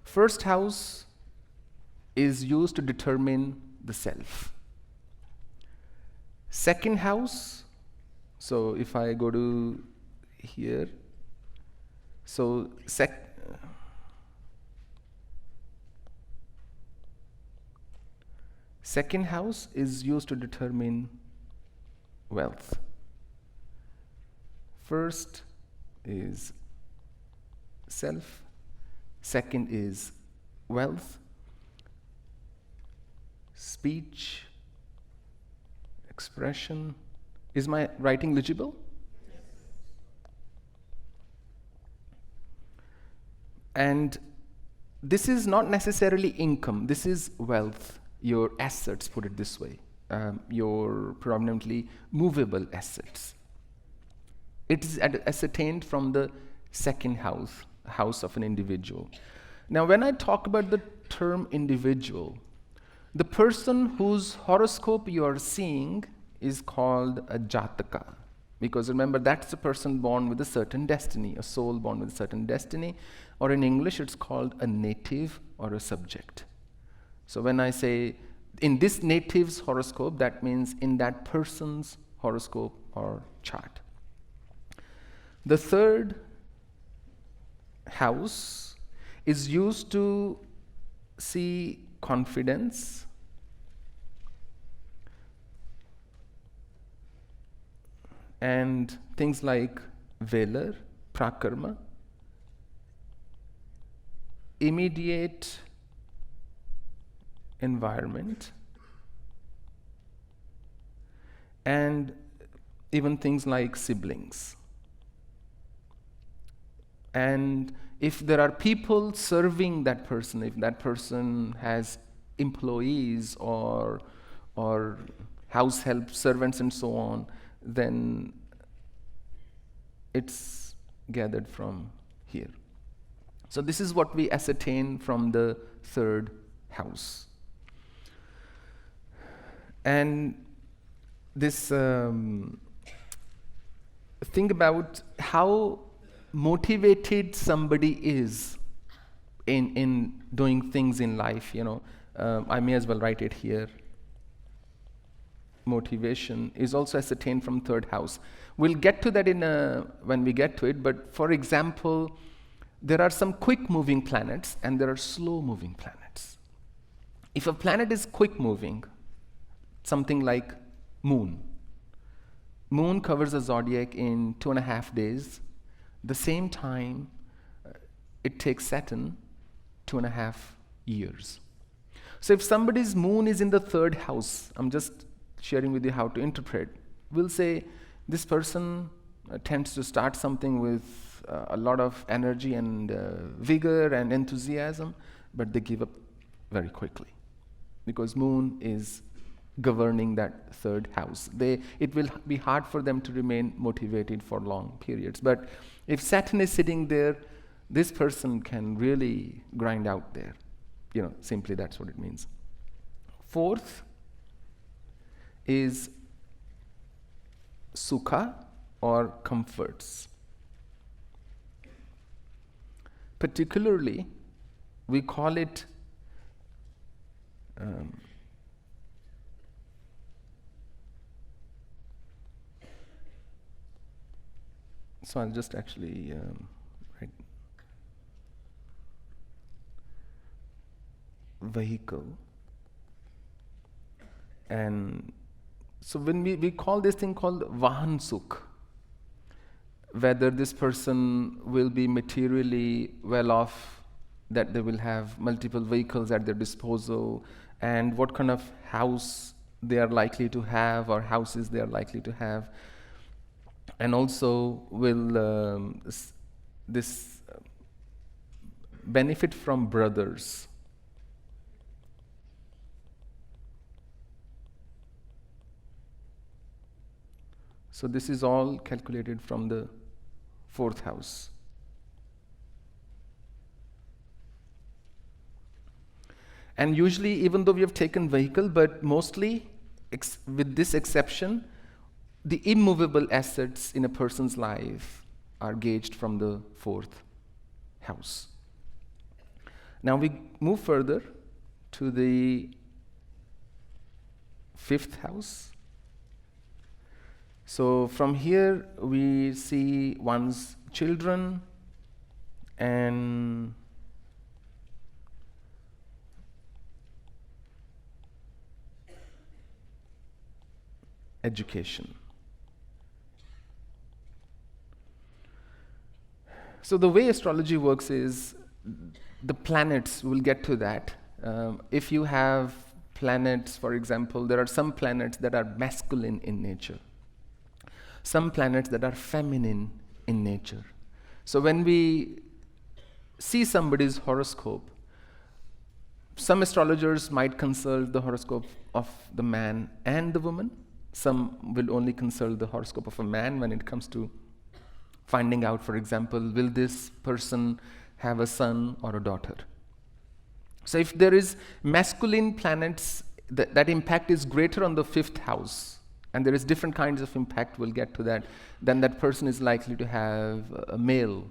First house is used to determine the self. Second house, so if I go to here, so second house is used to determine wealth. First is self, second is wealth, speech, expression. Is my writing legible? And this is not necessarily income, this is wealth, your assets, put it this way, your predominantly movable assets. It is ascertained from the second house of an individual. Now, when I talk about the term individual, the person whose horoscope you are seeing is called a jataka. Because remember, that's a person born with a certain destiny, a soul born with a certain destiny, or in English it's called a native or a subject. So when I say in this native's horoscope, that means in that person's horoscope or chart. The third house is used to see confidence, and things like valour, prakarma, immediate environment, and even things like siblings. And if there are people serving that person, if that person has employees or house help, servants and so on, then it's gathered from here. So this is what we ascertain from the third house. And this think about how motivated somebody is in doing things in life, I may as well write it here. Motivation is also ascertained from third house. We'll get to that when we get to it, but for example, there are some quick moving planets and there are slow moving planets. If a planet is quick moving, something like moon covers the zodiac in 2.5 days. The same time it takes Saturn 2.5 years. So if somebody's moon is in the third house, I'm just sharing with you how to interpret. We'll say this person tends to start something with a lot of energy and vigor and enthusiasm, but they give up very quickly because moon is governing that third house. It will be hard for them to remain motivated for long periods. But if Saturn is sitting there, this person can really grind out there. Simply that's what it means. Fourth is sukha or comforts. Particularly, we call it so I'll just actually write vehicle. And so when we call this thing called vahan sukh, whether this person will be materially well off, that they will have multiple vehicles at their disposal, and what kind of house they are likely to have or houses they are likely to have, and also will this benefit from brothers. So this is all calculated from the fourth house. And usually, even though we have taken vehicle, but mostly, with this exception, the immovable assets in a person's life are gauged from the 4th house. Now we move further to the 5th house. So from here we see one's children and education. So the way astrology works is the planets, we'll get to that. If you have planets, for example, there are some planets that are masculine in nature, some planets that are feminine in nature. So when we see somebody's horoscope, some astrologers might consult the horoscope of the man and the woman. Some will only consult the horoscope of a man when it comes to finding out, for example, will this person have a son or a daughter. So if there is masculine planets, that impact is greater on the 5th house, and there is different kinds of impact, we'll get to that, then that person is likely to have a male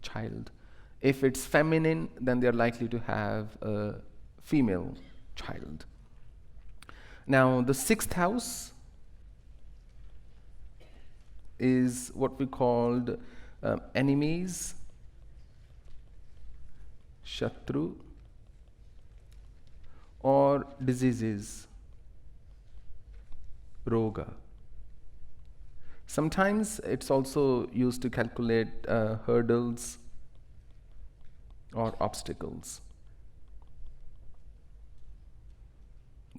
child. If it's feminine, then they're likely to have a female child. Now, the 6th house is what we called enemies, shatru, or diseases, roga. Sometimes it's also used to calculate hurdles or obstacles.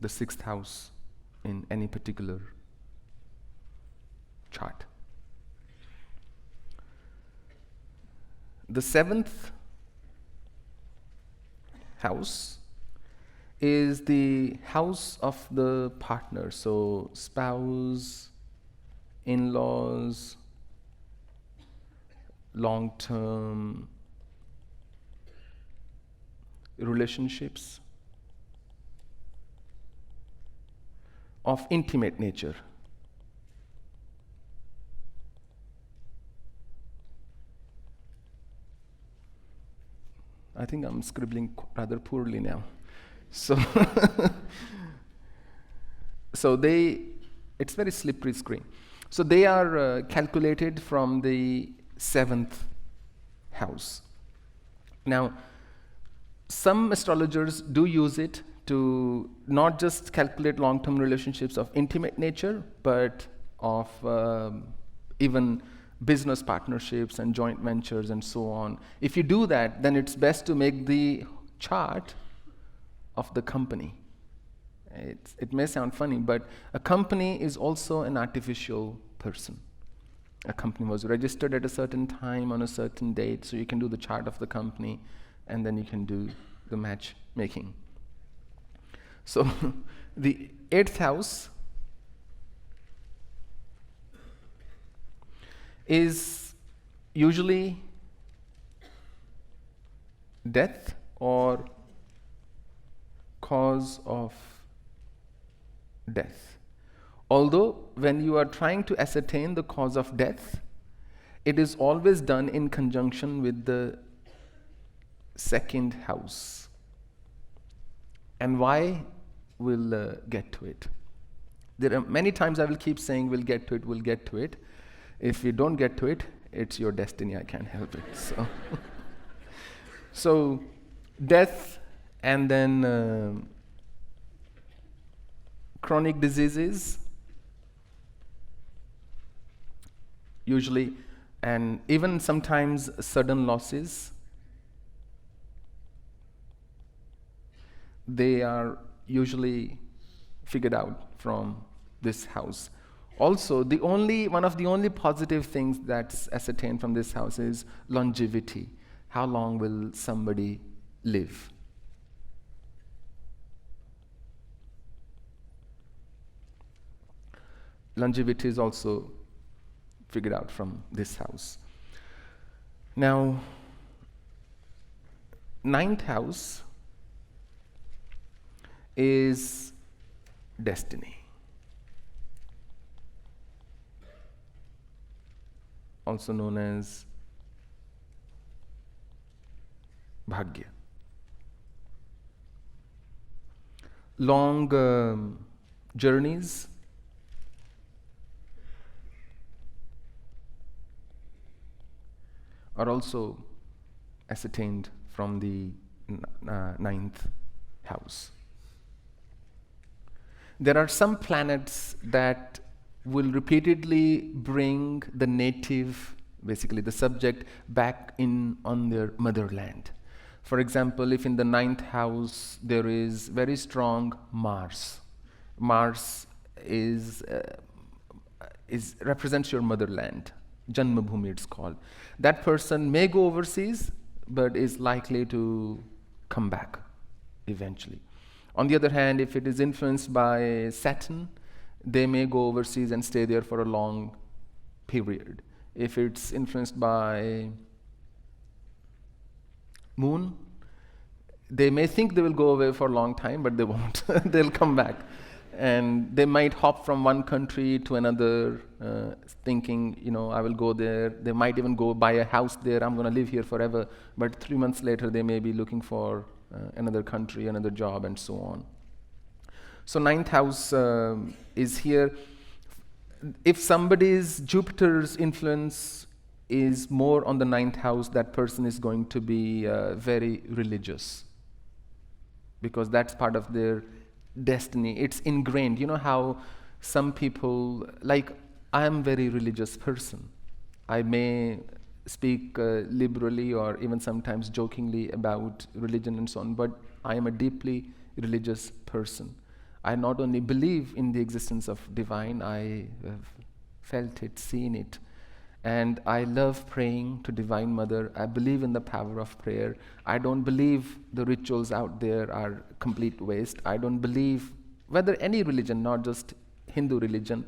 The 6th house in any particular chart. The 7th house is the house of the partner, so spouse, in-laws, long-term relationships of intimate nature. I think I'm scribbling rather poorly now. So, it's very slippery screen. So they are calculated from the 7th house. Now, some astrologers do use it to not just calculate long-term relationships of intimate nature, but of even business partnerships and joint ventures and so on. If you do that, then it's best to make the chart of the company. It may sound funny, but a company is also an artificial person. A company was registered at a certain time on a certain date, so you can do the chart of the company and then you can do the matchmaking. So the 8th house is usually death or cause of death. Although when you are trying to ascertain the cause of death, it is always done in conjunction with the 2nd house. And why? We'll get to it. There are many times I will keep saying we'll get to it. If you don't get to it, it's your destiny, I can't help it. So death, and then chronic diseases, usually, and even sometimes sudden losses. They are usually figured out from this house. Also, one of the only positive things that's ascertained from this house is longevity. How long will somebody live? Longevity is also figured out from this house. Now, 9th house is destiny, also known as bhagya. Long journeys are also ascertained from the ninth house. There are some planets that will repeatedly bring the native, basically the subject, back in on their motherland. For example, if in the ninth house there is very strong Mars, Mars is represents your motherland, Janmabhumi it's called. That person may go overseas, but is likely to come back eventually. On the other hand, if it is influenced by Saturn, they may go overseas and stay there for a long period. If it's influenced by Moon, they may think they will go away for a long time, but they won't. They'll come back. And they might hop from one country to another, thinking, I will go there. They might even go buy a house there. I'm going to live here forever. But 3 months later, they may be looking for another country, another job, and so on. So ninth house is here. If somebody's Jupiter's influence is more on the ninth house, that person is going to be very religious, because that's part of their destiny. It's ingrained. You know how some people, like I am a very religious person. I may speak liberally or even sometimes jokingly about religion and so on, but I am a deeply religious person. I not only believe in the existence of divine, I have felt it, seen it, and I love praying to Divine Mother. I believe in the power of prayer. I don't believe the rituals out there are complete waste. I don't believe, whether any religion, not just Hindu religion,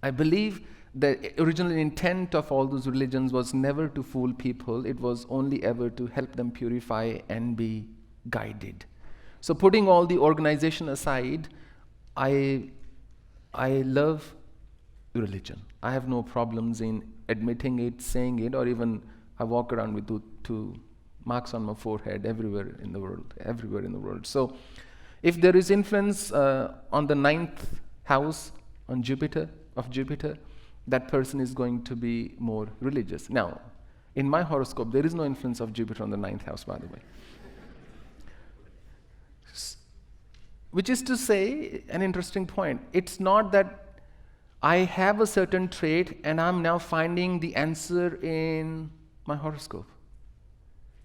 I believe the original intent of all those religions was never to fool people. It was only ever to help them purify and be guided. So putting all the organization aside, I love religion. I have no problems in admitting it, saying it, or even I walk around with two marks on my forehead everywhere in the world. So if there is influence on the ninth house on Jupiter, that person is going to be more religious. Now, in my horoscope, there is no influence of Jupiter on the ninth house, by the way. Which is to say, an interesting point. It's not that I have a certain trait and I'm now finding the answer in my horoscope.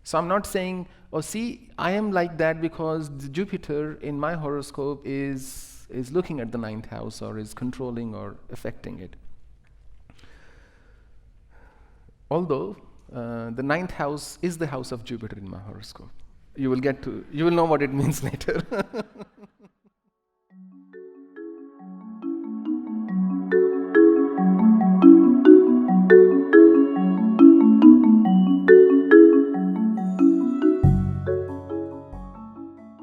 So I'm not saying, oh, see, I am like that because the Jupiter in my horoscope is looking at the ninth house or is controlling or affecting it. Although the ninth house is the house of Jupiter in my horoscope. You will know what it means later.